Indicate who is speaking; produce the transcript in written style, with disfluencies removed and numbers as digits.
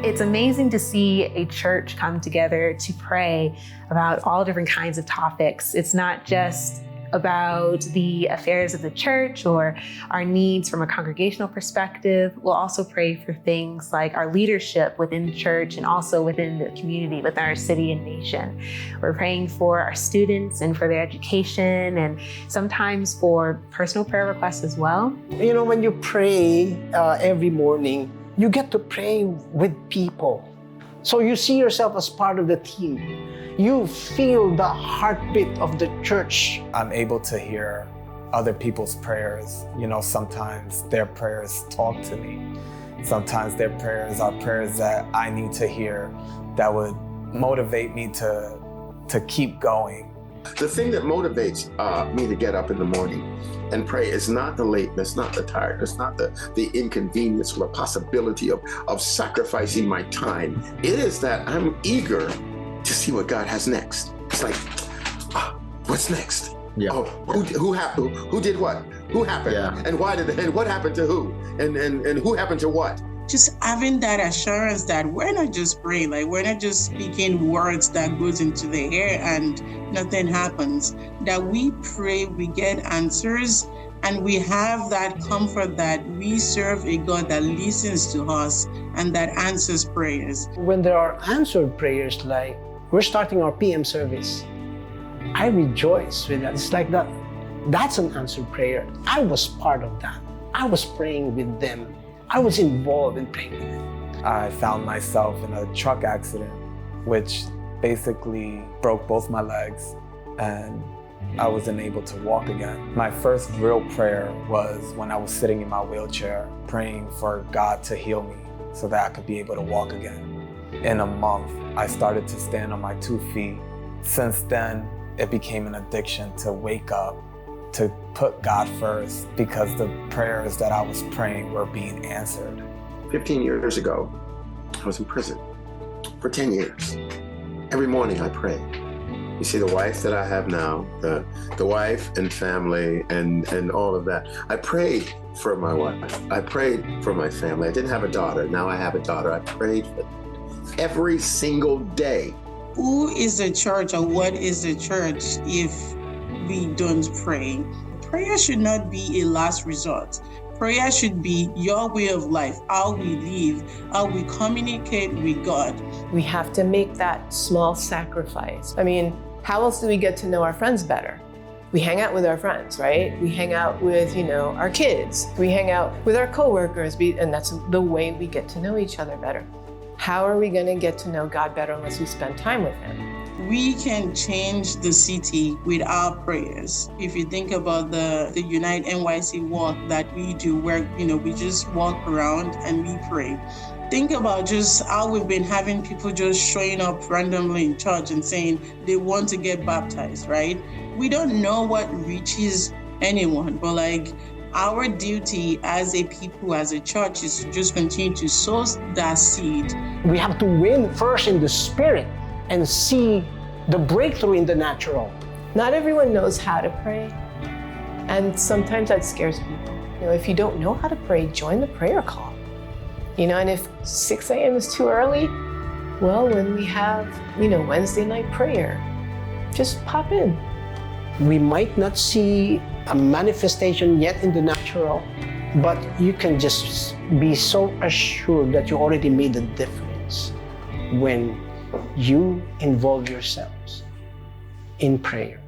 Speaker 1: It's amazing to see a church come together to pray about all different kinds of topics. It's not just about the affairs of the church or our needs from a congregational perspective. We'll also pray for things like our leadership within the church and also within the community, within our city and nation. We're praying for our students and for their education, and sometimes for personal prayer requests as well.
Speaker 2: You know, when you pray every morning, you get to pray with people. So you see yourself as part of the team. You feel the heartbeat of the church.
Speaker 3: I'm able to hear other people's prayers. You know, sometimes their prayers talk to me. Sometimes their prayers are prayers that I need to hear that would motivate me to keep going.
Speaker 4: The thing that motivates me to get up in the morning and pray is not the lateness, not the tiredness, not the inconvenience or the possibility of sacrificing my time. It is that I'm eager to see what God has next. It's like, what's next?
Speaker 5: Yeah.
Speaker 4: Oh, who did what? Who happened?
Speaker 5: Yeah.
Speaker 4: And why did? And what happened to who? And who happened to what?
Speaker 6: Just having that assurance that we're not just praying, like we're not just speaking words that goes into the air and nothing happens. That we pray, we get answers, and we have that comfort that we serve a God that listens to us and that answers prayers.
Speaker 2: When there are answered prayers, like we're starting our PM service, I rejoice with that. It's like that's an answered prayer. I was part of that. I was praying with them. I was involved in praying with them.
Speaker 3: I found myself in a truck accident, which basically broke both my legs, and I wasn't able to walk again. My first real prayer was when I was sitting in my wheelchair, praying for God to heal me so that I could be able to walk again. In a month, I started to stand on my 2 feet. Since then, it became an addiction to wake up, to put God first, because the prayers that I was praying were being answered.
Speaker 4: 15 years ago, I was in prison for 10 years. Every morning I pray. You see, the wife that I have now, the wife and family and all of that. I prayed for my wife. I prayed for my family. I didn't have a daughter. Now I have a daughter. I prayed for them every single day.
Speaker 6: Who is the church, or what is the church if we don't pray? Prayer should not be a last resort. Prayer should be your way of life, how we live, how we communicate with God.
Speaker 7: We have to make that small sacrifice. I mean, how else do we get to know our friends better? We hang out with our friends, right? We hang out with, our kids. We hang out with our coworkers, and that's the way we get to know each other better. How are we going to get to know God better unless we spend time with Him?
Speaker 6: We can change the city with our prayers. If you think about the Unite NYC walk that we do, where we just walk around and we pray. Think about just how we've been having people just showing up randomly in church and saying they want to get baptized, right? We don't know what reaches anyone, but our duty as a people, as a church, is to just continue to sow that seed.
Speaker 2: We have to win first in the spirit and see the breakthrough in the natural.
Speaker 7: Not everyone knows how to pray, and sometimes that scares people. If you don't know how to pray, join the prayer call. And if 6 a.m. is too early, well, when we have, Wednesday night prayer, just pop in.
Speaker 2: We might not see a manifestation yet in the natural, but you can just be so assured that you already made a difference when you involve yourselves in prayer.